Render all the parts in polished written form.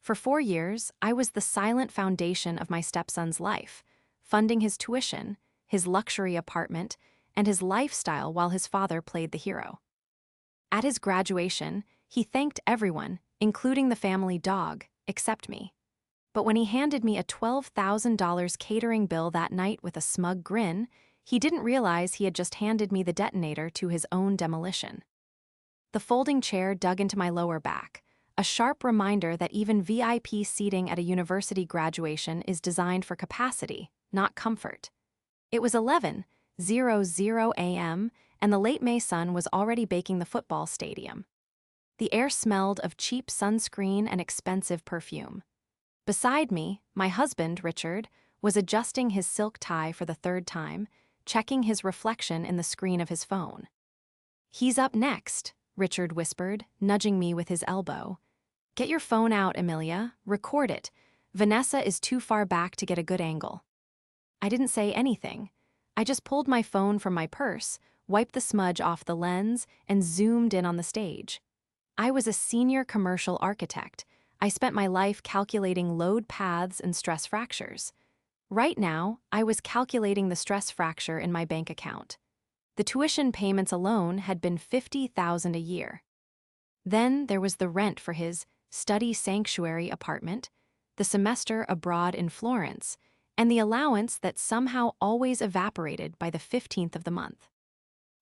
For 4 years, I was the silent foundation of my stepson's life, funding his tuition, his luxury apartment, and his lifestyle while his father played the hero. At his graduation, he thanked everyone, including the family dog, except me. But when he handed me a $12,000 catering bill that night with a smug grin, he didn't realize he had just handed me the detonator to his own demolition. The folding chair dug into my lower back, a sharp reminder that even VIP seating at a university graduation is designed for capacity, not comfort. It was 11:00 a.m., and the late May sun was already baking the football stadium. The air smelled of cheap sunscreen and expensive perfume. Beside me, my husband, Richard, was adjusting his silk tie for the third time, checking his reflection in the screen of his phone. "He's up next," Richard whispered, nudging me with his elbow. "Get your phone out, Amelia. Record it. Vanessa is too far back to get a good angle." I didn't say anything. I just pulled my phone from my purse, wiped the smudge off the lens, and zoomed in on the stage. I was a senior commercial architect. I spent my life calculating load paths and stress fractures. Right now, I was calculating the stress fracture in my bank account. The tuition payments alone had been $50,000 a year. Then there was the rent for his study sanctuary apartment, the semester abroad in Florence, and the allowance that somehow always evaporated by the 15th of the month.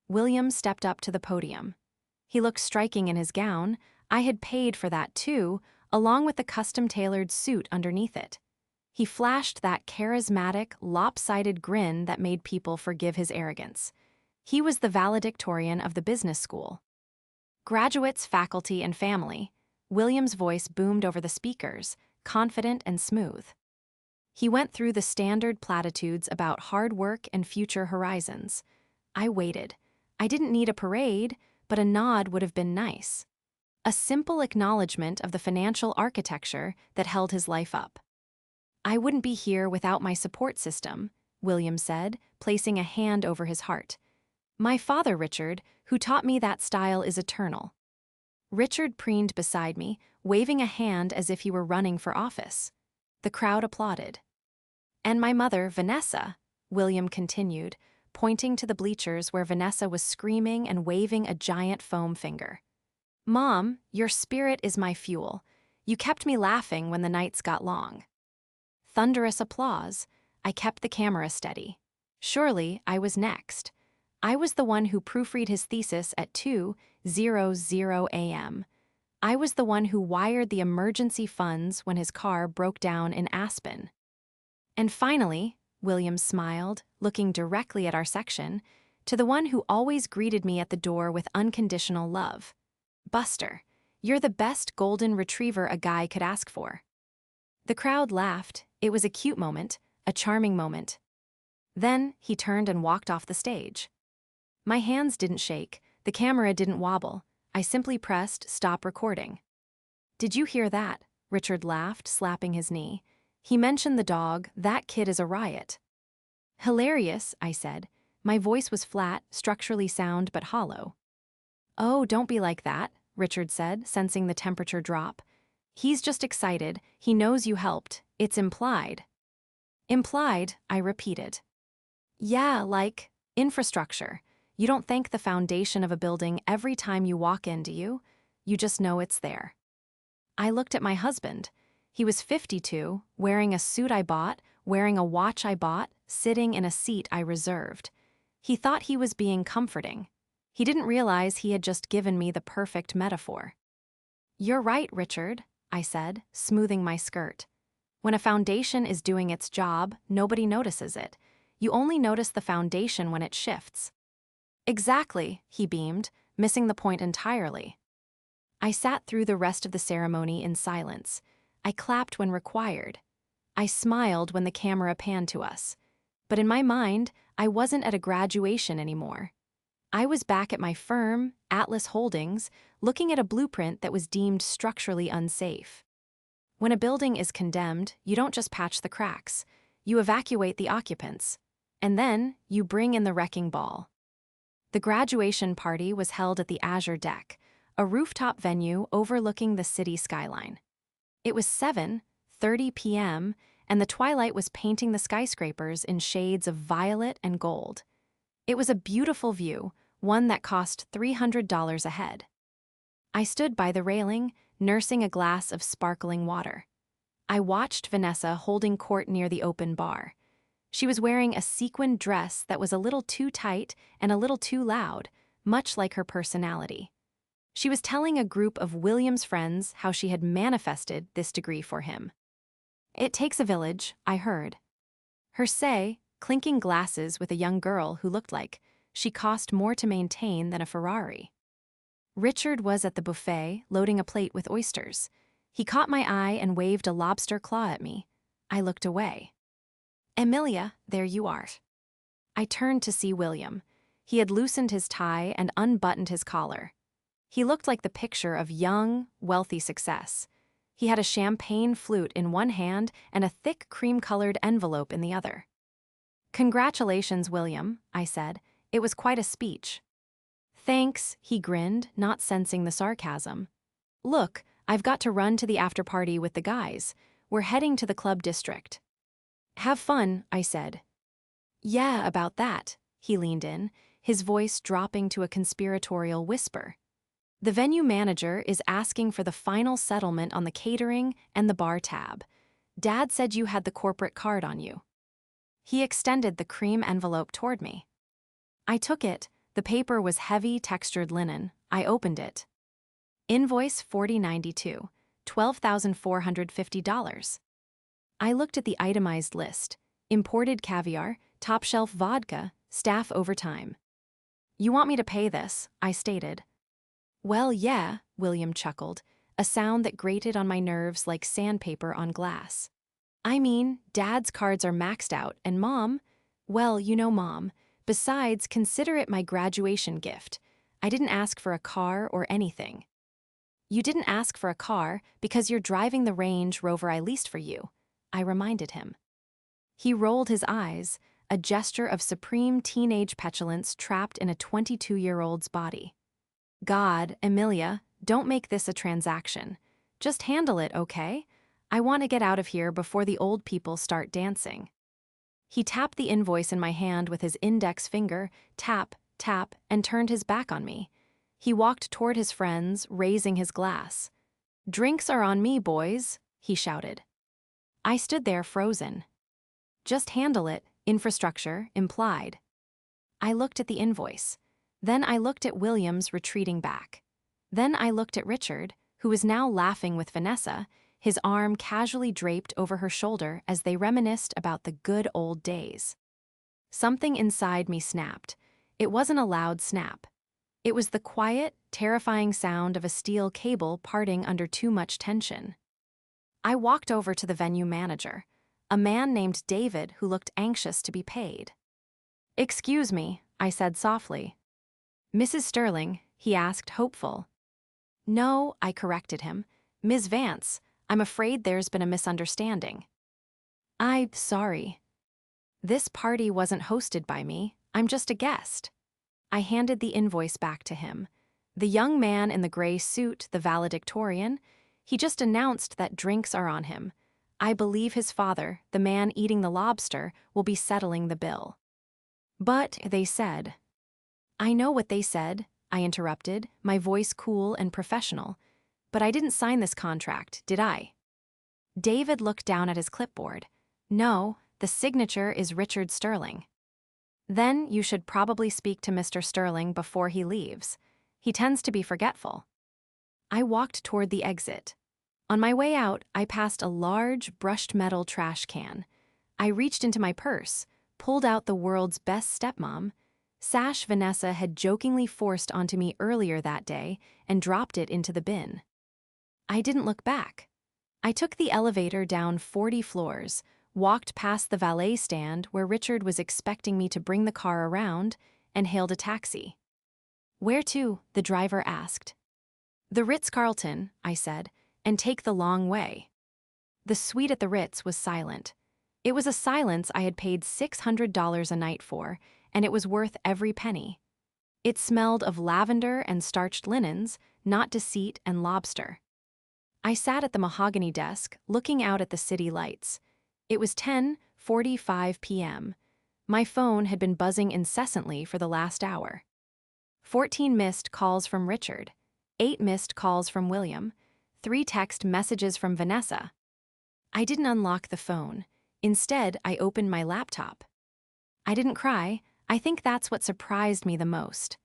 William stepped up to the podium. He looked striking in his gown. I had paid for that too, along with the custom-tailored suit underneath it. He flashed that charismatic, lopsided grin that made people forgive his arrogance. He was the valedictorian of the business school. "Graduates, faculty, and family," William's voice boomed over the speakers, confident and smooth. He went through the standard platitudes about hard work and future horizons. I waited. I didn't need a parade, but a nod would have been nice. A simple acknowledgement of the financial architecture that held his life up. "I wouldn't be here without my support system," William said, placing a hand over his heart. "My father, Richard, who taught me that style is eternal." Richard preened beside me, waving a hand as if he were running for office. The crowd applauded. "And my mother, Vanessa," William continued, pointing to the bleachers where Vanessa was screaming and waving a giant foam finger. "Mom, your spirit is my fuel. You kept me laughing when the nights got long." Thunderous applause. I kept the camera steady. Surely I was next. I was the one who proofread his thesis at 2:00 a.m. I was the one who wired the emergency funds when his car broke down in Aspen. And finally, William smiled, looking directly at our section, to the one who always greeted me at the door with unconditional love. "Buster, you're the best golden retriever a guy could ask for." The crowd laughed. It was a cute moment, a charming moment. Then he turned and walked off the stage. My hands didn't shake, the camera didn't wobble. I simply pressed stop recording. "Did you hear that?" Richard laughed, slapping his knee. "He mentioned the dog. That kid is a riot." "Hilarious," I said. My voice was flat, structurally sound but hollow. "Oh, don't be like that," Richard said, sensing the temperature drop. "He's just excited. He knows you helped. It's implied." "Implied," I repeated. "Yeah, like infrastructure. You don't thank the foundation of a building every time you walk in, do you? You just know it's there." I looked at my husband. He was 52, wearing a suit I bought, wearing a watch I bought, sitting in a seat I reserved. He thought he was being comforting. He didn't realize he had just given me the perfect metaphor. "You're right, Richard," I said, smoothing my skirt. "When a foundation is doing its job, nobody notices it. You only notice the foundation when it shifts." "Exactly," he beamed, missing the point entirely. I sat through the rest of the ceremony in silence. I clapped when required. I smiled when the camera panned to us. But in my mind, I wasn't at a graduation anymore. I was back at my firm, Atlas Holdings, looking at a blueprint that was deemed structurally unsafe. When a building is condemned, you don't just patch the cracks. You evacuate the occupants. And then, you bring in the wrecking ball. The graduation party was held at the Azure Deck, a rooftop venue overlooking the city skyline. It was 7:30 p.m., and the twilight was painting the skyscrapers in shades of violet and gold. It was a beautiful view, one that cost $300 a head. I stood by the railing, nursing a glass of sparkling water. I watched Vanessa holding court near the open bar. She was wearing a sequined dress that was a little too tight and a little too loud, much like her personality. She was telling a group of William's friends how she had manifested this degree for him. "It takes a village," I heard her say, clinking glasses with a young girl who looked like she cost more to maintain than a Ferrari. Richard was at the buffet, loading a plate with oysters. He caught my eye and waved a lobster claw at me. I looked away. "Emilia, there you are." I turned to see William. He had loosened his tie and unbuttoned his collar. He looked like the picture of young, wealthy success. He had a champagne flute in one hand and a thick cream-colored envelope in the other. "Congratulations, William," I said. It was quite a speech. "Thanks," he grinned, not sensing the sarcasm. "Look, I've got to run to the after-party with the guys. We're heading to the club district." "Have fun," I said. "Yeah, about that." He leaned in, his voice dropping to a conspiratorial whisper. "The venue manager is asking for the final settlement on the catering and the bar tab. Dad said you had the corporate card on you." He extended the cream envelope toward me. I took it. The paper was heavy, textured linen. I opened it. Invoice 4092, $12,450. I looked at the itemized list: imported caviar, top-shelf vodka, staff overtime. "You want me to pay this," I stated. "Well, yeah," William chuckled, a sound that grated on my nerves like sandpaper on glass. "I mean, Dad's cards are maxed out, and Mom, well, you know Mom. Besides, consider it my graduation gift. I didn't ask for a car or anything." "You didn't ask for a car because you're driving the Range Rover I leased for you," I reminded him. He rolled his eyes, a gesture of supreme teenage petulance trapped in a 22-year-old's body. "God, Emilia, don't make this a transaction. Just handle it, okay? I want to get out of here before the old people start dancing." He tapped the invoice in my hand with his index finger, tap, tap, and turned his back on me. He walked toward his friends, raising his glass. "Drinks are on me, boys," he shouted. I stood there frozen. "Just handle it," infrastructure implied. I looked at the invoice. Then I looked at William's retreating back. Then I looked at Richard, who was now laughing with Vanessa, his arm casually draped over her shoulder as they reminisced about the good old days. Something inside me snapped. It wasn't a loud snap. It was the quiet, terrifying sound of a steel cable parting under too much tension. I walked over to the venue manager, a man named David who looked anxious to be paid. "Excuse me," I said softly. "Mrs. Sterling?" he asked, hopeful. "No," I corrected him. "Ms. Vance, I'm afraid there's been a misunderstanding." Sorry. This party wasn't hosted by me. I'm just a guest." I handed the invoice back to him. The young man in the gray suit, the valedictorian, he just announced that drinks are on him. I believe his father, the man eating the lobster, will be settling the bill. "But," they said. "I know what they said," I interrupted, my voice cool and professional. "But I didn't sign this contract, did I?" David looked down at his clipboard. "No, the signature is Richard Sterling." "Then you should probably speak to Mr. Sterling before he leaves. He tends to be forgetful." I walked toward the exit. On my way out, I passed a large, brushed metal trash can. I reached into my purse, pulled out the world's best stepmom, sash Vanessa had jokingly forced onto me earlier that day, and dropped it into the bin. I didn't look back. I took the elevator down 40 floors, walked past the valet stand where Richard was expecting me to bring the car around, and hailed a taxi. "Where to?" the driver asked. "The Ritz-Carlton," I said, "and take the long way." The suite at the Ritz was silent. It was a silence I had paid $600 a night for, and it was worth every penny. It smelled of lavender and starched linens, not deceit and lobster. I sat at the mahogany desk, looking out at the city lights. It was 10:45 p.m. My phone had been buzzing incessantly for the last hour. 14 missed calls from Richard, 8 missed calls from William, 3 text messages from Vanessa. I didn't unlock the phone. Instead, I opened my laptop. I didn't cry. I think that's what surprised me the most.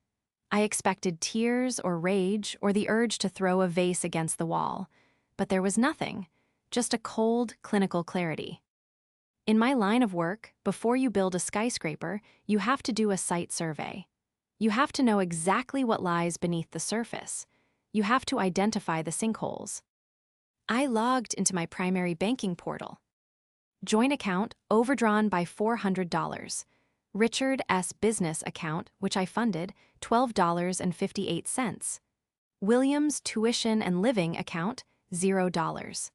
I expected tears or rage or the urge to throw a vase against the wall, but there was nothing, just a cold, clinical clarity. In my line of work, before you build a skyscraper, you have to do a site survey. You have to know exactly what lies beneath the surface. You have to identify the sinkholes. I logged into my primary banking portal. Joint account overdrawn by $400. Richard S. business account, which I funded, $12.58. William's tuition and living account, $0.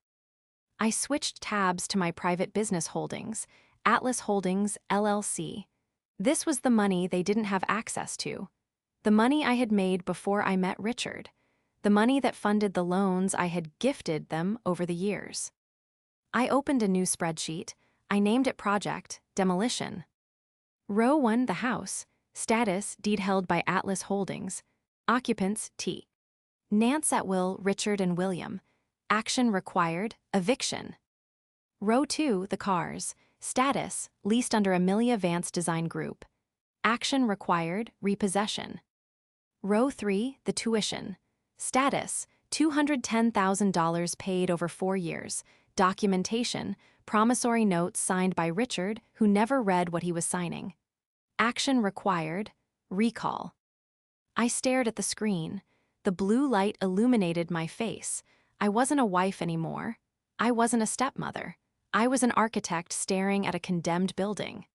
I switched tabs to my private business holdings, Atlas Holdings, LLC. This was the money they didn't have access to. The money I had made before I met Richard. The money that funded the loans I had gifted them over the years. I opened a new spreadsheet. I named it Project Demolition. Row 1, the house. Status, deed held by Atlas Holdings. Occupants, T. Nance at will, Richard and William. Action required, eviction. Row 2, the cars. Status, leased under Amelia Vance Design Group. Action required, repossession. Row 3, the tuition. Status, $210,000 paid over 4 years. Documentation, promissory notes signed by Richard, who never read what he was signing. Action required, recall. I stared at the screen. The blue light illuminated my face. I wasn't a wife anymore. I wasn't a stepmother. I was an architect staring at a condemned building.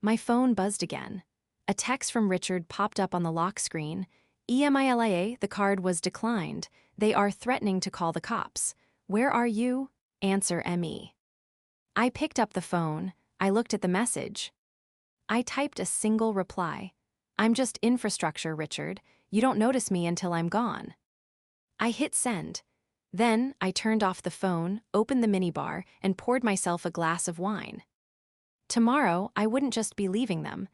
My phone buzzed again. A text from Richard popped up on the lock screen. EMILIA, the card was declined. They are threatening to call the cops. Where are you? Answer ME. I picked up the phone. I looked at the message. I typed a single reply. I'm just infrastructure, Richard. You don't notice me until I'm gone. I hit send. Then I turned off the phone, opened the minibar, and poured myself a glass of wine. Tomorrow, I wouldn't just be leaving them.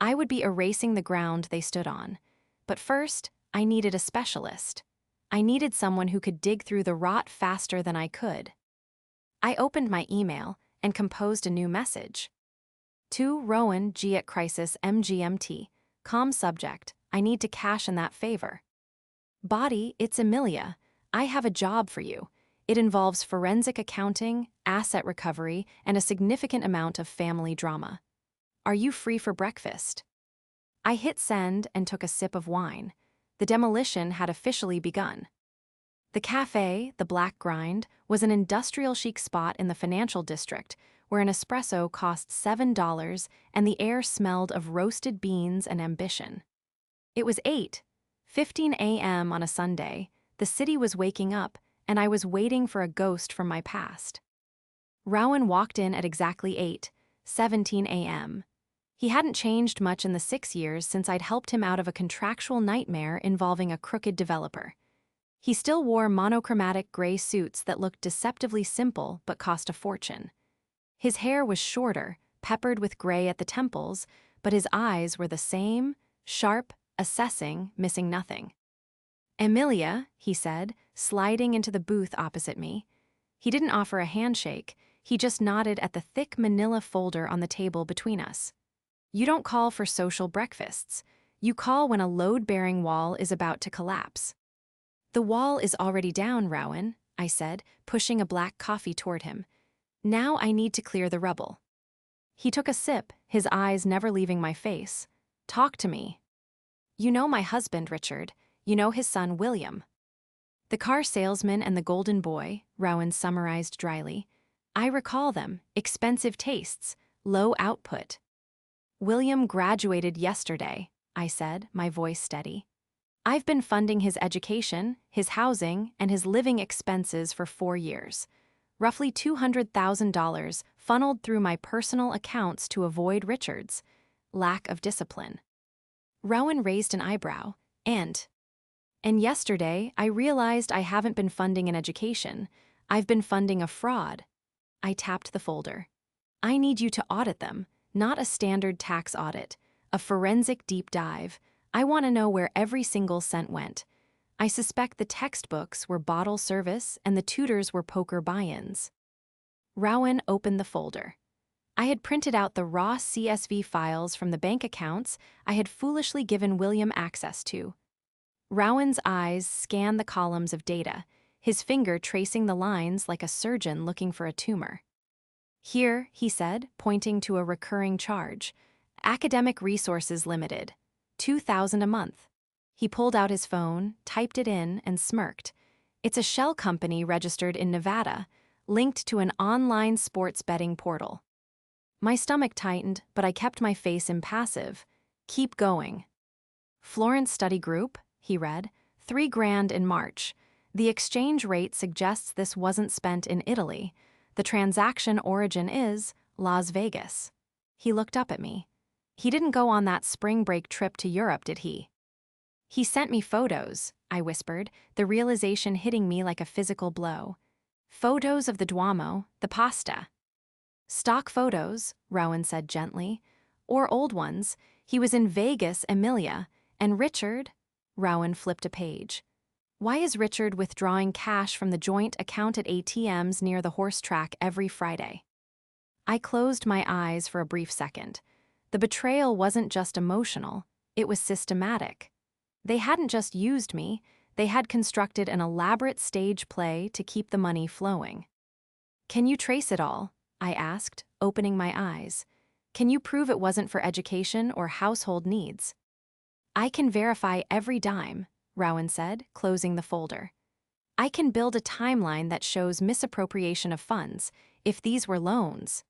I would be erasing the ground they stood on. But first, I needed a specialist. I needed someone who could dig through the rot faster than I could. I opened my email and composed a new message. To Rowan G at Crisis MGMT. Calm subject. I need to cash in that favor. Body, it's Amelia. I have a job for you. It involves forensic accounting, asset recovery, and a significant amount of family drama. Are you free for breakfast? I hit send and took a sip of wine. The demolition had officially begun. The cafe, the Black Grind, was an industrial chic spot in the financial district where an espresso cost $7 and the air smelled of roasted beans and ambition. It was 8:15 a.m. on a Sunday. The city was waking up, and I was waiting for a ghost from my past. Rowan walked in at exactly 8:17 a.m. He hadn't changed much in the 6 years since I'd helped him out of a contractual nightmare involving a crooked developer. He still wore monochromatic gray suits that looked deceptively simple but cost a fortune. His hair was shorter, peppered with gray at the temples, but his eyes were the same, sharp, assessing, missing nothing. Amelia, he said, sliding into the booth opposite me. He didn't offer a handshake, he just nodded at the thick manila folder on the table between us. You don't call for social breakfasts. You call when a load-bearing wall is about to collapse. The wall is already down, Rowan, I said, pushing a black coffee toward him. Now I need to clear the rubble. He took a sip, his eyes never leaving my face. Talk to me. You know my husband, Richard. You know his son, William. The car salesman and the golden boy, Rowan summarized dryly. I recall them, expensive tastes, low output. William graduated yesterday, I said, my voice steady. I've been funding his education, his housing, and his living expenses for 4 years. Roughly $200,000 funneled through my personal accounts to avoid Richard's lack of discipline. Rowan raised an eyebrow, and And yesterday, I realized I haven't been funding an education. I've been funding a fraud. I tapped the folder. I need you to audit them, not a standard tax audit, a forensic deep dive. I want to know where every single cent went. I suspect the textbooks were bottle service and the tutors were poker buy-ins. Rowan opened the folder. I had printed out the raw CSV files from the bank accounts I had foolishly given William access to. Rowan's eyes scanned the columns of data, his finger tracing the lines like a surgeon looking for a tumor. Here, he said, pointing to a recurring charge. Academic Resources Limited. $2,000 a month. He pulled out his phone, typed it in, and smirked. It's a shell company registered in Nevada, linked to an online sports betting portal. My stomach tightened, but I kept my face impassive. Keep going. Florence Study Group, he read, $3,000 in March. The exchange rate suggests this wasn't spent in Italy. The transaction origin is Las Vegas. He looked up at me. He didn't go on that spring break trip to Europe, did he? He sent me photos, I whispered, the realization hitting me like a physical blow. Photos of the Duomo, the pasta. Stock photos, Rowan said gently. Or old ones. He was in Vegas, Emilia. And Richard? Rowan flipped a page. Why is Richard withdrawing cash from the joint account at ATMs near the horse track every Friday? I closed my eyes for a brief second. The betrayal wasn't just emotional, it was systematic. They hadn't just used me, they had constructed an elaborate stage play to keep the money flowing. Can you trace it all? I asked, opening my eyes. Can you prove it wasn't for education or household needs? I can verify every dime, Rowan said, closing the folder. I can build a timeline that shows misappropriation of funds, if these were loans.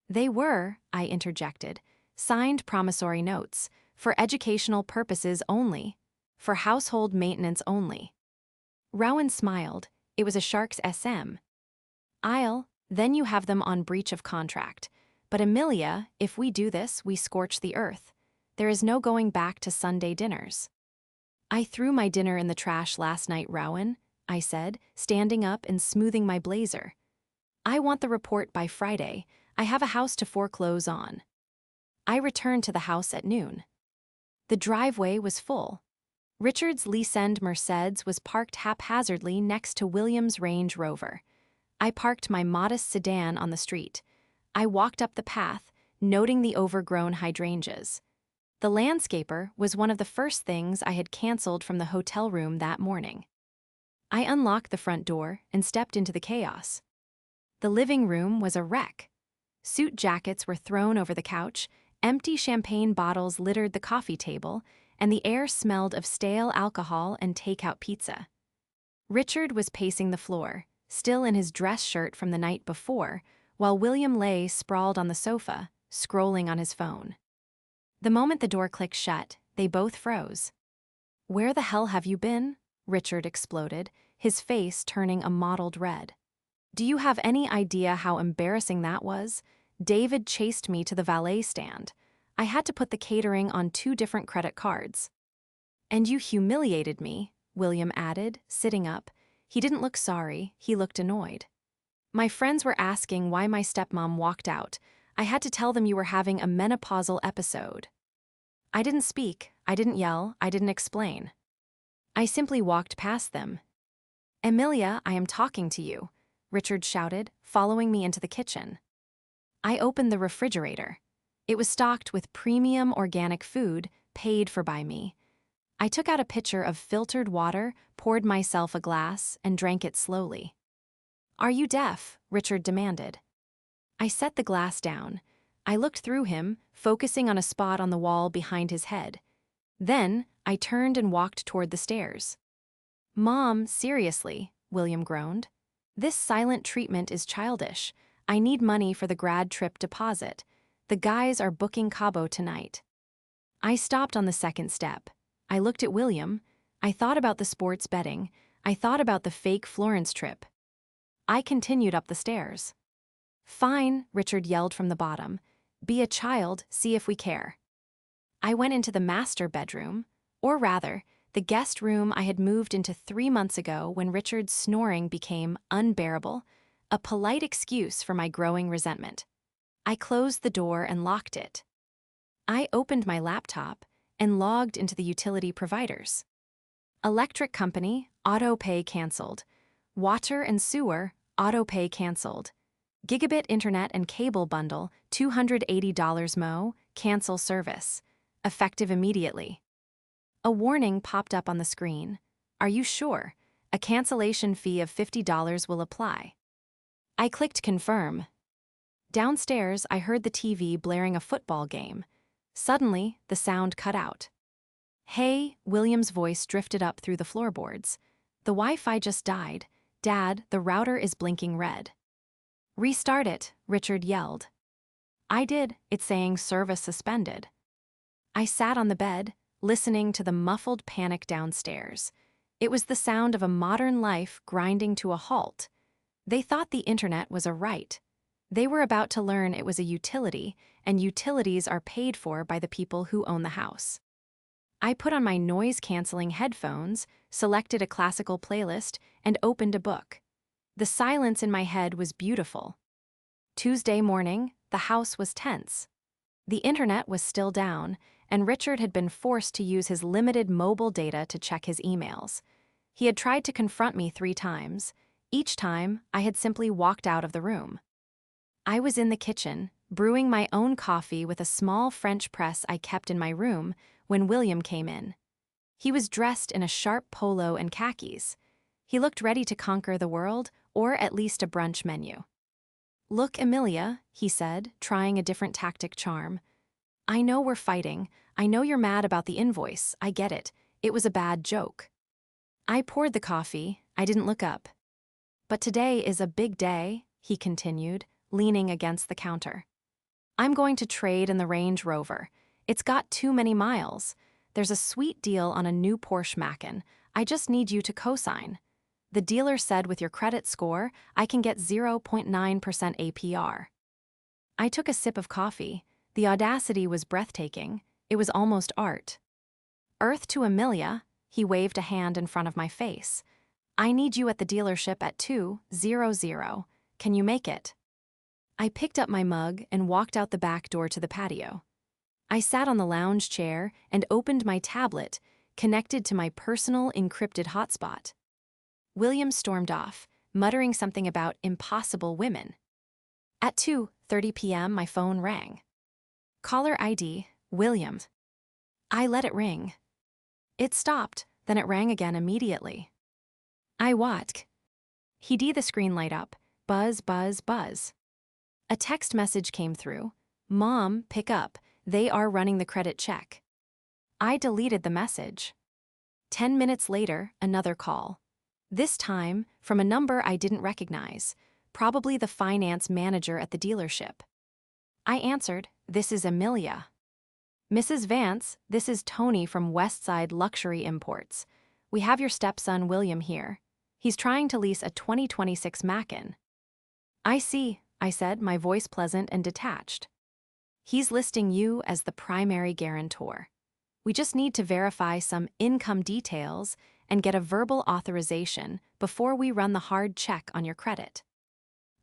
They were, I interjected, signed promissory notes, for educational purposes only, for household maintenance only. Rowan smiled. It was a Shark's SM. Then you have them on breach of contract. But Emilia, if we do this, we scorch the earth. There is no going back to Sunday dinners. I threw my dinner in the trash last night, Rowan, I said, standing up and smoothing my blazer. I want the report by Friday. I have a house to foreclose on. I returned to the house at noon. The driveway was full. Richard's lease-end Mercedes was parked haphazardly next to William's Range Rover. I parked my modest sedan on the street. I walked up the path, noting the overgrown hydrangeas. The landscaper was one of the first things I had canceled from the hotel room that morning. I unlocked the front door and stepped into the chaos. The living room was a wreck. Suit jackets were thrown over the couch, empty champagne bottles littered the coffee table, and the air smelled of stale alcohol and takeout pizza. Richard was pacing the floor, still in his dress shirt from the night before, while William lay sprawled on the sofa, scrolling on his phone. The moment the door clicked shut, they both froze. "Where the hell have you been?" Richard exploded, his face turning a mottled red. "Do you have any idea how embarrassing that was? David chased me to the valet stand. I had to put the catering on 2 different credit cards." "And you humiliated me," William added, sitting up. He didn't look sorry, he looked annoyed. "My friends were asking why my stepmom walked out. I had to tell them you were having a menopausal episode." I didn't speak, I didn't yell, I didn't explain. I simply walked past them. "Emilia, I am talking to you," Richard shouted, following me into the kitchen. I opened the refrigerator. It was stocked with premium organic food, paid for by me. I took out a pitcher of filtered water, poured myself a glass, and drank it slowly. "Are you deaf?" Richard demanded. I set the glass down. I looked through him, focusing on a spot on the wall behind his head. Then, I turned and walked toward the stairs. "Mom, seriously," William groaned. "This silent treatment is childish. I need money for the grad trip deposit. The guys are booking Cabo tonight." I stopped on the second step. I looked at William. I thought about the sports betting. I thought about the fake Florence trip. I continued up the stairs. "Fine," Richard yelled from the bottom. "Be a child, see if we care." I went into the master bedroom, or rather, the guest room I had moved into 3 months ago when Richard's snoring became unbearable, a polite excuse for my growing resentment. I closed the door and locked it. I opened my laptop and logged into the utility providers. Electric company, auto pay canceled. Water and sewer, auto pay canceled. Gigabit internet and cable bundle, $280 mo, cancel service. Effective immediately. A warning popped up on the screen. Are you sure? A cancellation fee of $50 will apply. I clicked confirm. Downstairs, I heard the TV blaring a football game. Suddenly, the sound cut out. Hey, William's voice drifted up through the floorboards. The Wi-Fi just died. Dad, the router is blinking red. Restart it, Richard yelled. I did, it's saying service suspended. I sat on the bed, listening to the muffled panic downstairs. It was the sound of a modern life grinding to a halt. They thought the internet was a right. They were about to learn it was a utility, and utilities are paid for by the people who own the house. I put on my noise-canceling headphones, selected a classical playlist, and opened a book. The silence in my head was beautiful. Tuesday morning, the house was tense. The internet was still down, and Richard had been forced to use his limited mobile data to check his emails. He had tried to confront me 3 times. Each time, I had simply walked out of the room. I was in the kitchen, brewing my own coffee with a small French press I kept in my room, when William came in. He was dressed in a sharp polo and khakis. He looked ready to conquer the world, or at least a brunch menu. Look, Amelia, he said, trying a different tactic charm. I know we're fighting. I know you're mad about the invoice. I get it. It was a bad joke. I poured the coffee. I didn't look up. But today is a big day, he continued, leaning against the counter. I'm going to trade in the Range Rover. It's got too many miles. There's a sweet deal on a new Porsche Macan. I just need you to co-sign. The dealer said with your credit score, I can get 0.9% APR. I took a sip of coffee. The audacity was breathtaking. It was almost art. Earth to Amelia, he waved a hand in front of my face. I need you at the dealership at 2:00. Can you make it? I picked up my mug and walked out the back door to the patio. I sat on the lounge chair and opened my tablet, connected to my personal encrypted hotspot. William stormed off, muttering something about impossible women. At 2:30 p.m., my phone rang. Caller ID, William. I let it ring. It stopped, then it rang again immediately. I what? He did the screen light up. Buzz, buzz, buzz. A text message came through. Mom, pick up. They are running the credit check. I deleted the message. 10 minutes later, another call. This time, from a number I didn't recognize, probably the finance manager at the dealership. I answered, this is Amelia. Mrs. Vance, this is Tony from Westside Luxury Imports. We have your stepson William here. He's trying to lease a 2026 Macan. I see, I said, my voice pleasant and detached. He's listing you as the primary guarantor. We just need to verify some income details and get a verbal authorization before we run the hard check on your credit.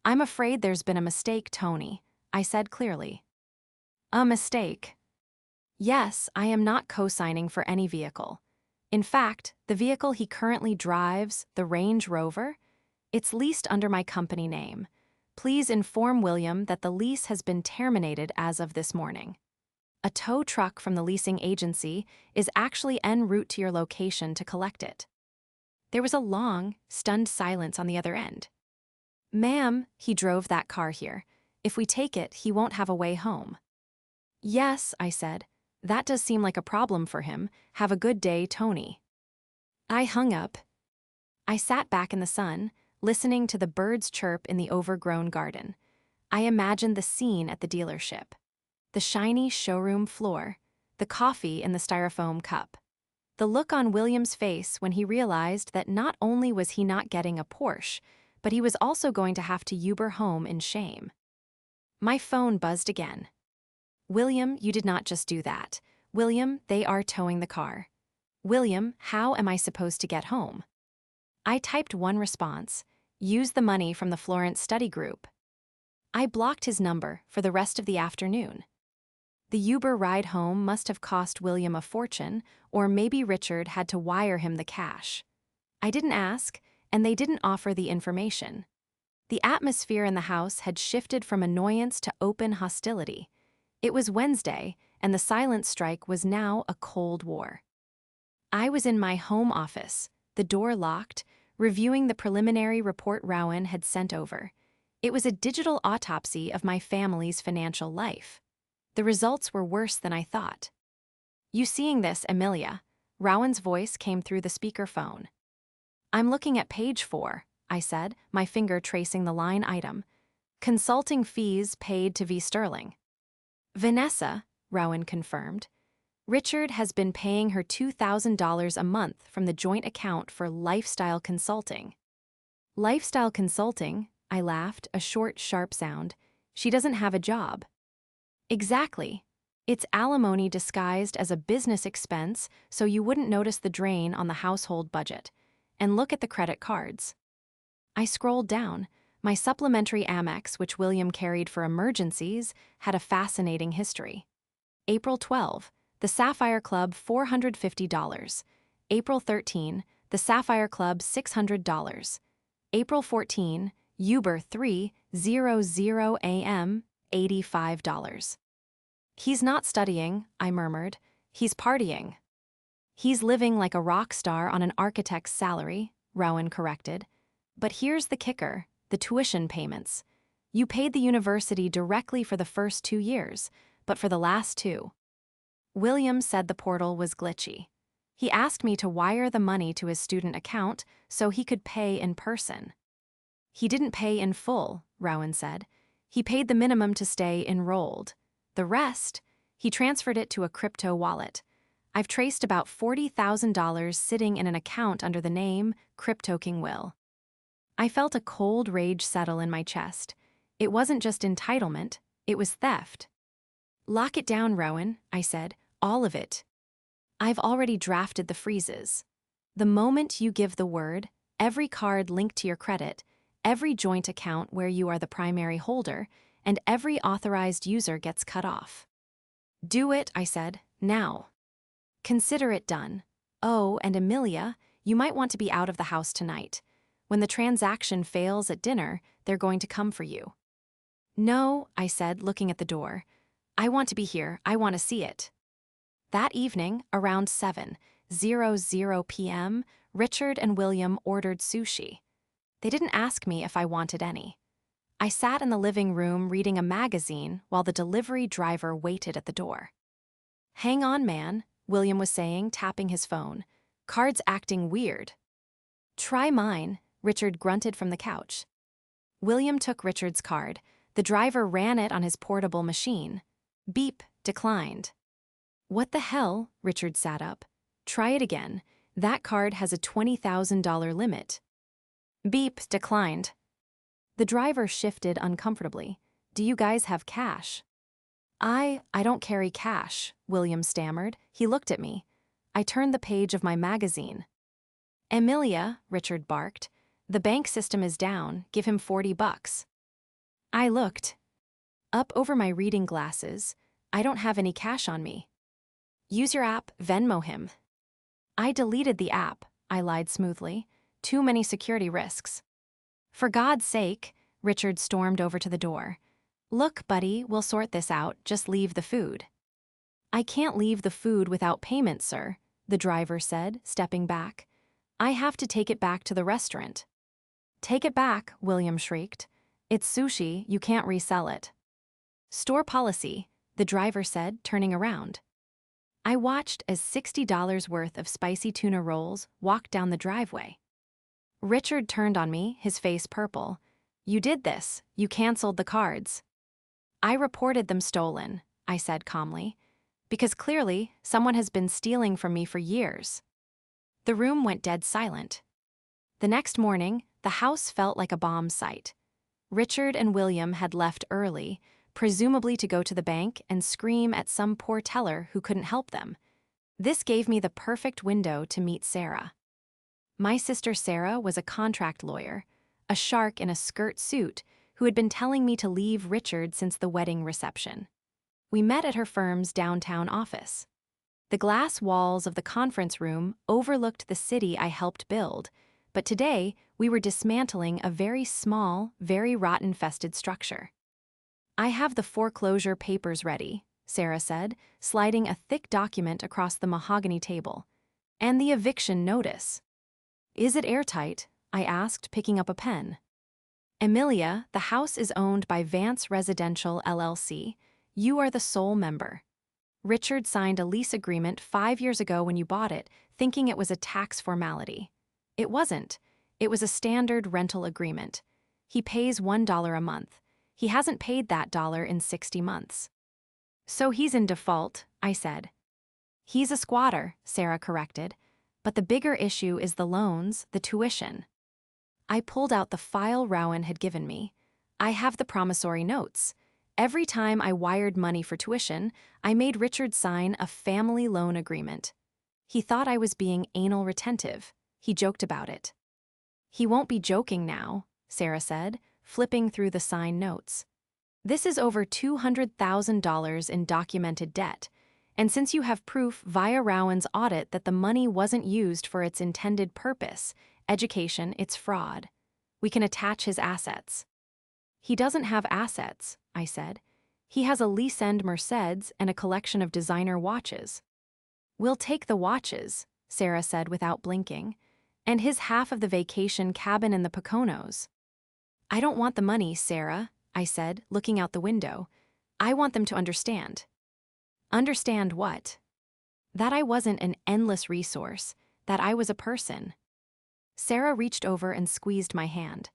I'm afraid there's been a mistake, Tony, I said clearly. A mistake? Yes, I am not co-signing for any vehicle. In fact, the vehicle he currently drives, the Range Rover, it's leased under my company name. Please inform William that the lease has been terminated as of this morning. A tow truck from the leasing agency is actually en route to your location to collect it. There was a long, stunned silence on the other end. Ma'am, he drove that car here. If we take it, he won't have a way home. Yes, I said. That does seem like a problem for him. Have a good day, Tony. I hung up. I sat back in the sun, listening to the birds chirp in the overgrown garden. I imagined the scene at the dealership. The shiny showroom floor, the coffee in the styrofoam cup. The look on William's face when he realized that not only was he not getting a Porsche, but he was also going to have to Uber home in shame. My phone buzzed again. William, you did not just do that. William, they are towing the car. William, how am I supposed to get home? I typed one response: use the money from the Florence study group. I blocked his number for the rest of the afternoon. The Uber ride home must have cost William a fortune, or maybe Richard had to wire him the cash. I didn't ask, and they didn't offer the information. The atmosphere in the house had shifted from annoyance to open hostility. It was Wednesday, and the silent strike was now a Cold War. I was in my home office, the door locked, reviewing the preliminary report Rowan had sent over. It was a digital autopsy of my family's financial life. The results were worse than I thought. You seeing this, Amelia? Rowan's voice came through the speakerphone. I'm looking at page 4, I said, my finger tracing the line item. Consulting fees paid to V. Sterling. Vanessa, Rowan confirmed. Richard has been paying her $2,000 a month from the joint account for lifestyle consulting. Lifestyle consulting? I laughed, a short, sharp sound. She doesn't have a job. Exactly. It's alimony disguised as a business expense so you wouldn't notice the drain on the household budget. And look at the credit cards. I scrolled down. My supplementary Amex, which William carried for emergencies, had a fascinating history. April 12, the Sapphire Club $450. April 13, the Sapphire Club $600. April 14, Uber 3:00 a.m. $85. He's not studying, I murmured. He's partying. He's living like a rock star on an architect's salary, Rowan corrected. But here's the kicker, the tuition payments. You paid the university directly for the first 2 years, but for the last 2. William said the portal was glitchy. He asked me to wire the money to his student account so he could pay in person. He didn't pay in full, Rowan said. He paid the minimum to stay enrolled. The rest, he transferred it to a crypto wallet. I've traced about $40,000 sitting in an account under the name Crypto King Will. I felt a cold rage settle in my chest. It wasn't just entitlement, it was theft. Lock it down, Rowan, I said, all of it. I've already drafted the freezes. The moment you give the word, every card linked to your credit, every joint account where you are the primary holder, and every authorized user gets cut off. Do it, I said, now. Consider it done. Oh, and Amelia, you might want to be out of the house tonight. When the transaction fails at dinner, they're going to come for you. No, I said, looking at the door. I want to be here. I want to see it. That evening, around 7:00 p.m., Richard and William ordered sushi. They didn't ask me if I wanted any. I sat in the living room reading a magazine while the delivery driver waited at the door. Hang on, man, William was saying, tapping his phone. Card's acting weird. Try mine, Richard grunted from the couch. William took Richard's card. The driver ran it on his portable machine. Beep, declined. What the hell? Richard sat up. Try it again. That card has a $20,000 limit. Beep, declined. The driver shifted uncomfortably. Do you guys have cash? I don't carry cash, William stammered. He looked at me. I turned the page of my magazine. Amelia, Richard barked. The bank system is down. Give him $40. I looked. Up over my reading glasses. I don't have any cash on me. Use your app, Venmo him. I deleted the app, I lied smoothly. Too many security risks. For God's sake, Richard stormed over to the door. Look, buddy, we'll sort this out. Just leave the food. I can't leave the food without payment, sir, the driver said, stepping back. I have to take it back to the restaurant. Take it back, William shrieked. It's sushi, you can't resell it. Store policy, the driver said, turning around. I watched as $60 worth of spicy tuna rolls walked down the driveway. Richard turned on me, his face purple. You did this. You canceled the cards. I reported them stolen, I said calmly, because clearly someone has been stealing from me for years. The room went dead silent. The next morning, the house felt like a bomb site. Richard and William had left early, presumably to go to the bank and scream at some poor teller who couldn't help them. This gave me the perfect window to meet Sarah. My sister Sarah was a contract lawyer, a shark in a skirt suit who had been telling me to leave Richard since the wedding reception. We met at her firm's downtown office. The glass walls of the conference room overlooked the city I helped build, but today we were dismantling a very small, very rat-infested structure. "I have the foreclosure papers ready," Sarah said, sliding a thick document across the mahogany table. "And the eviction notice." "Is it airtight?" I asked, picking up a pen. "Emilia, the house is owned by Vance Residential LLC. You are the sole member. Richard signed a lease agreement 5 years ago when you bought it, thinking it was a tax formality. It wasn't. It was a standard rental agreement. He pays $1 a month. He hasn't paid that dollar in 60 months. So he's in default," I said. "He's a squatter," Sarah corrected. "But the bigger issue is the loans, the tuition." I pulled out the file Rowan had given me. I have the promissory notes. Every time I wired money for tuition, I made Richard sign a family loan agreement. He thought I was being anal retentive. He joked about it. "He won't be joking now," Sarah said, flipping through the signed notes. "This is over $200,000 in documented debt, and since you have proof via Rowan's audit that the money wasn't used for its intended purpose, education, it's fraud. We can attach his assets." "He doesn't have assets," I said. "He has a lease-end Mercedes and a collection of designer watches." "We'll take the watches," Sarah said without blinking, "and his half of the vacation cabin in the Poconos." "I don't want the money, Sarah," I said, looking out the window. "I want them to understand." "Understand what?" "That I wasn't an endless resource, that I was a person." Sarah reached over and squeezed my hand.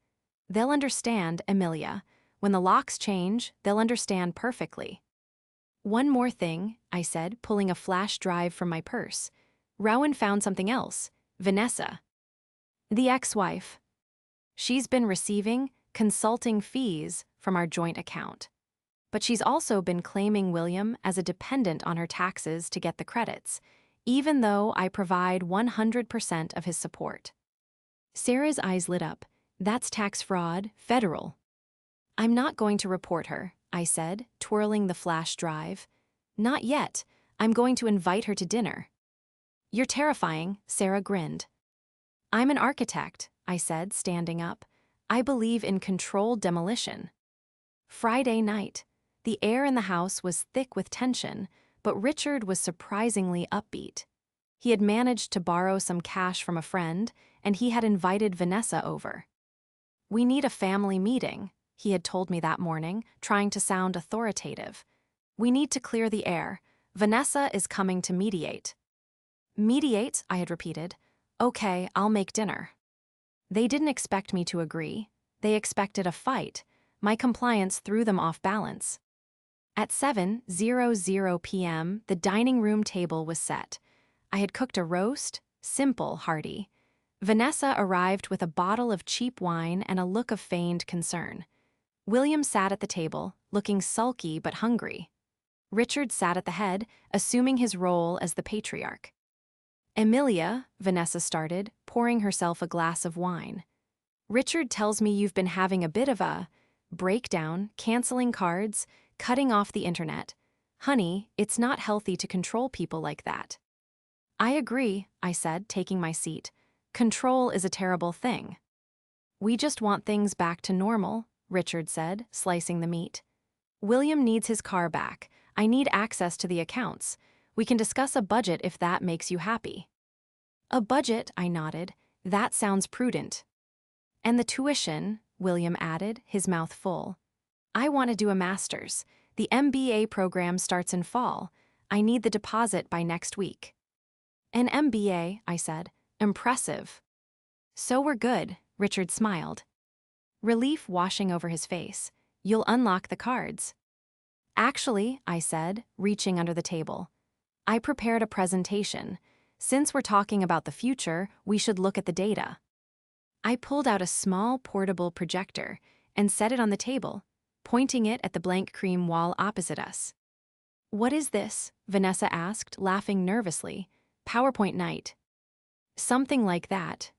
"They'll understand, Emilia. When the locks change, they'll understand perfectly." "One more thing," I said, pulling a flash drive from my purse. "Rowan found something else. Vanessa. The ex-wife. She's been receiving consulting fees from our joint account. But she's also been claiming William as a dependent on her taxes to get the credits, even though I provide 100% of his support." Sarah's eyes lit up. "That's tax fraud, federal." "I'm not going to report her," I said, twirling the flash drive. "Not yet. I'm going to invite her to dinner." "You're terrifying," Sarah grinned. "I'm an architect," I said, standing up. "I believe in controlled demolition." Friday night. The air in the house was thick with tension, but Richard was surprisingly upbeat. He had managed to borrow some cash from a friend, and he had invited Vanessa over. "We need a family meeting," he had told me that morning, trying to sound authoritative. "We need to clear the air. Vanessa is coming to mediate." "Mediate?" I had repeated. "Okay, I'll make dinner." They didn't expect me to agree. They expected a fight. My compliance threw them off balance. At 7:00 p.m., the dining room table was set. I had cooked a roast, simple, hearty. Vanessa arrived with a bottle of cheap wine and a look of feigned concern. William sat at the table, looking sulky but hungry. Richard sat at the head, assuming his role as the patriarch. "Emilia," Vanessa started, pouring herself a glass of wine. "Richard tells me you've been having a bit of a breakdown, canceling cards, cutting off the internet. Honey, it's not healthy to control people like that." "I agree," I said, taking my seat. "Control is a terrible thing." "We just want things back to normal," Richard said, slicing the meat. "William needs his car back. I need access to the accounts. We can discuss a budget if that makes you happy." "A budget," I nodded. "That sounds prudent." "And the tuition," William added, his mouth full. "I want to do a master's. The MBA program starts in fall. I need the deposit by next week." "An MBA," I said. "Impressive." "So we're good," Richard smiled. Relief washing over his face. "You'll unlock the cards." "Actually," I said, reaching under the table, "I prepared a presentation. Since we're talking about the future, we should look at the data." I pulled out a small portable projector and set it on the table, pointing it at the blank cream wall opposite us. What is this? Vanessa asked, laughing nervously. PowerPoint night. Something like that.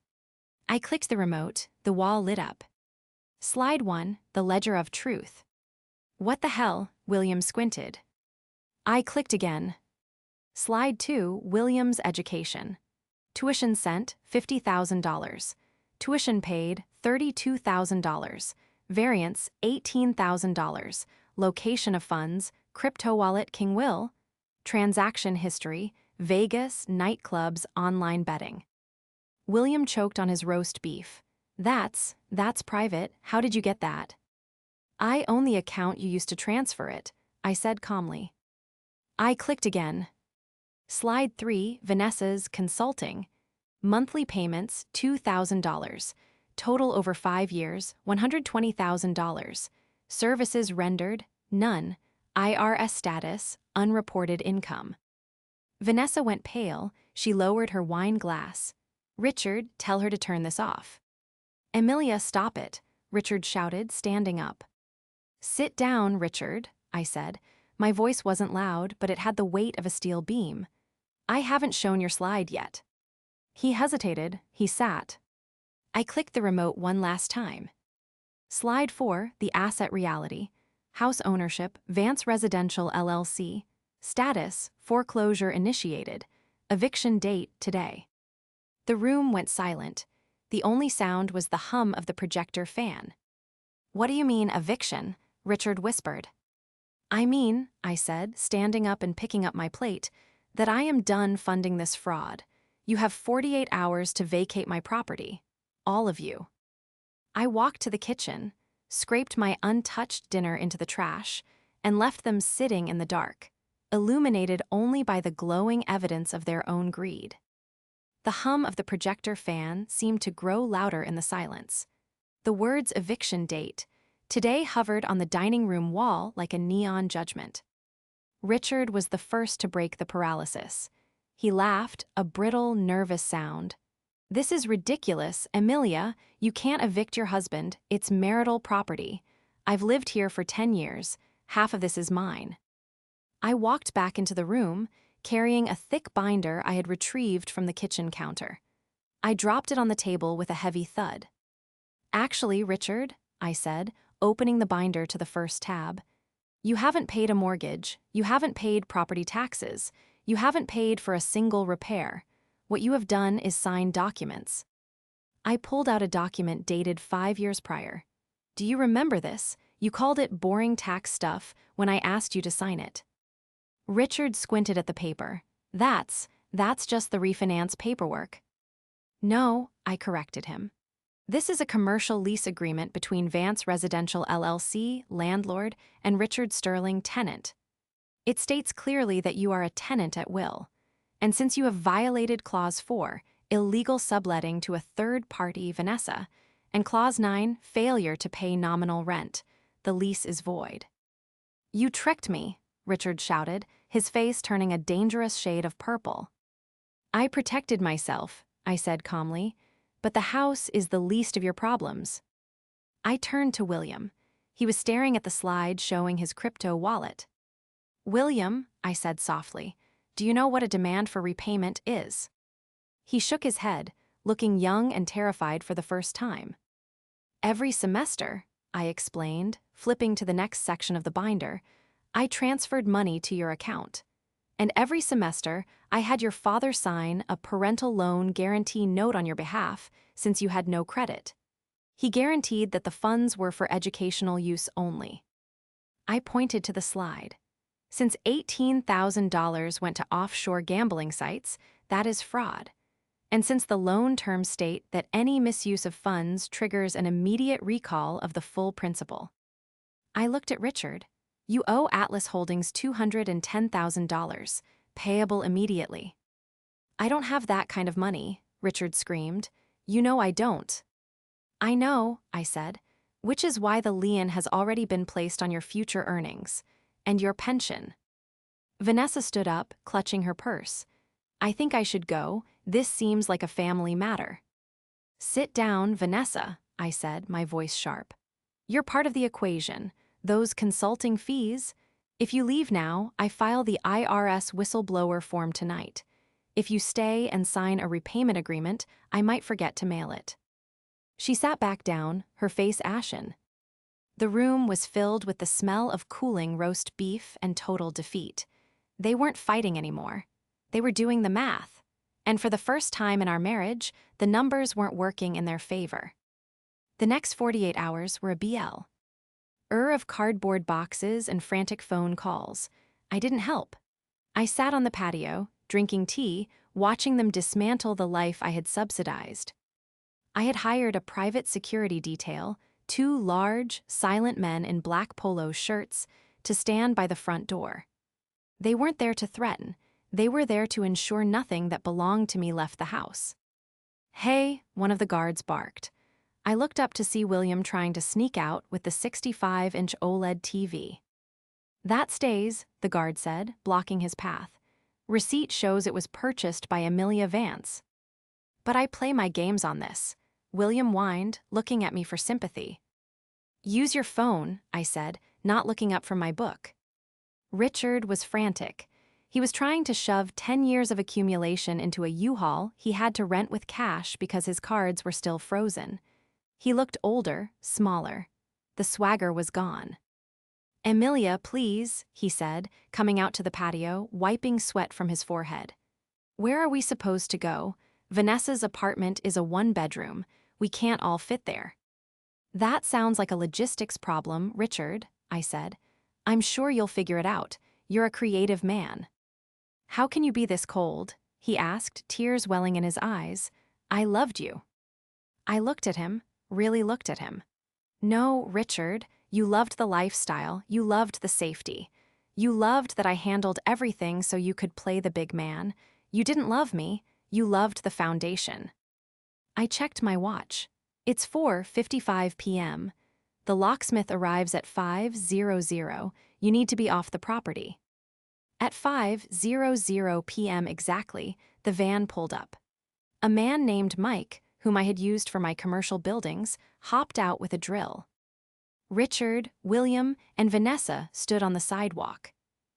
I clicked the remote, the wall lit up. Slide 1, the Ledger of Truth. What the hell? William squinted. I clicked again. Slide 2, William's education. Tuition sent, $50,000. Tuition paid, $32,000. Variance, $18,000. Location of funds, crypto wallet King Will. Transaction history, Vegas, nightclubs, online betting. William choked on his roast beef. That's private. How did you get that? I own the account you used to transfer it, I said calmly. I clicked again. Slide 3, Vanessa's consulting. Monthly payments, $2,000. Total over 5 years, $120,000. Services rendered, none. IRS status, unreported income. Vanessa went pale. She lowered her wine glass. Richard, tell her to turn this off. Emilia, stop it, Richard shouted, standing up. Sit down, Richard, I said. My voice wasn't loud, but it had the weight of a steel beam. I haven't shown your slide yet. He hesitated. He sat. I clicked the remote one last time. Slide 4, the asset reality. House ownership, Vance Residential LLC. Status, foreclosure initiated. Eviction date, today. The room went silent. The only sound was the hum of the projector fan. What do you mean, eviction? Richard whispered. I mean, I said, standing up and picking up my plate, that I am done funding this fraud. You have 48 hours to vacate my property. All of you. I walked to the kitchen, scraped my untouched dinner into the trash, and left them sitting in the dark, illuminated only by the glowing evidence of their own greed. The hum of the projector fan seemed to grow louder in the silence. The words eviction date today hovered on the dining room wall like a neon judgment. Richard was the first to break the paralysis. He laughed, a brittle, nervous sound. This is ridiculous, Emilia. You can't evict your husband. It's marital property. I've lived here for 10 years. Half of this is mine. I walked back into the room, carrying a thick binder I had retrieved from the kitchen counter. I dropped it on the table with a heavy thud. Actually, Richard, I said, opening the binder to the first tab, you haven't paid a mortgage, you haven't paid property taxes, you haven't paid for a single repair. What you have done is sign documents. I pulled out a document dated 5 years prior. Do you remember this? You called it boring tax stuff when I asked you to sign it. Richard squinted at the paper. That's just the refinance paperwork. No, I corrected him. This is a commercial lease agreement between Vance Residential LLC, landlord, and Richard Sterling, tenant. It states clearly that you are a tenant at will. And since you have violated Clause 4, illegal subletting to a third party, Vanessa, and Clause 9, failure to pay nominal rent, the lease is void. You tricked me, Richard shouted, his face turning a dangerous shade of purple. I protected myself, I said calmly, but the house is the least of your problems. I turned to William. He was staring at the slide showing his crypto wallet. William, I said softly, do you know what a demand for repayment is? He shook his head, looking young and terrified for the first time. Every semester, I explained, flipping to the next section of the binder, I transferred money to your account. And every semester, I had your father sign a parental loan guarantee note on your behalf since you had no credit. He guaranteed that the funds were for educational use only. I pointed to the slide. Since $18,000 went to offshore gambling sites, that is fraud. And since the loan terms state that any misuse of funds triggers an immediate recall of the full principal. I looked at Richard. You owe Atlas Holdings $210,000, payable immediately. I don't have that kind of money, Richard screamed. You know I don't. I know, I said, which is why the lien has already been placed on your future earnings, and your pension. Vanessa stood up, clutching her purse. I think I should go. This seems like a family matter. Sit down, Vanessa, I said, my voice sharp. You're part of the equation. Those consulting fees, If you leave now, I file the IRS whistleblower form tonight. If you stay and sign a repayment agreement, I might forget to mail it. She sat back down, her face ashen. The room was filled with the smell of cooling roast beef and total defeat. They weren't fighting anymore. They were doing the math. And for the first time in our marriage, the numbers weren't working in their favor. The next 48 hours were a BL. Of cardboard boxes and frantic phone calls. I didn't help. I sat on the patio, drinking tea, watching them dismantle the life I had subsidized. I had hired a private security detail, 2 large, silent men in black polo shirts, to stand by the front door. They weren't there to threaten. They were there to ensure nothing that belonged to me left the house. "Hey," one of the guards barked. I looked up to see William trying to sneak out with the 65-inch OLED TV. "That stays," the guard said, blocking his path. "Receipt shows it was purchased by Amelia Vance." "But I play my games on this," William whined, looking at me for sympathy. "Use your phone," I said, not looking up from my book. Richard was frantic. He was trying to shove 10 years of accumulation into a U-Haul he had to rent with cash because his cards were still frozen. He looked older, smaller. The swagger was gone. "Amelia, please," he said, coming out to the patio, wiping sweat from his forehead. "Where are we supposed to go? Vanessa's apartment is a 1-bedroom. We can't all fit there." "That sounds like a logistics problem, Richard," I said. "I'm sure you'll figure it out. You're a creative man." "How can you be this cold?" he asked, tears welling in his eyes. "I loved you." I looked at him, really looked at him. "No, Richard, you loved the lifestyle, you loved the safety. You loved that I handled everything so you could play the big man. You didn't love me, you loved the foundation." I checked my watch. It's 4:55 p.m. The locksmith arrives at 5:00. You need to be off the property. At 5:00 p.m. exactly, the van pulled up. A man named Mike, whom I had used for my commercial buildings, hopped out with a drill. Richard, William, and Vanessa stood on the sidewalk.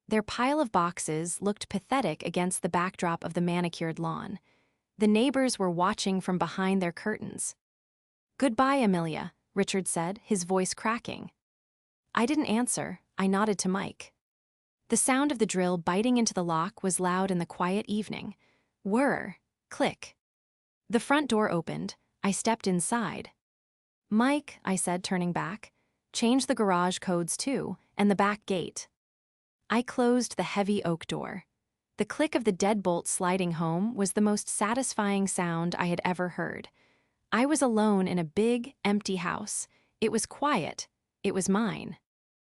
Their pile of boxes looked pathetic against the backdrop of the manicured lawn. The neighbors were watching from behind their curtains. "Goodbye, Amelia," Richard said, his voice cracking. I didn't answer. I nodded to Mike. The sound of the drill biting into the lock was loud in the quiet evening. Whir, click. The front door opened. I stepped inside. "Mike," I said, turning back, "change the garage codes too, and the back gate." I closed the heavy oak door. The click of the deadbolt sliding home was the most satisfying sound I had ever heard. I was alone in a big, empty house. It was quiet. It was mine.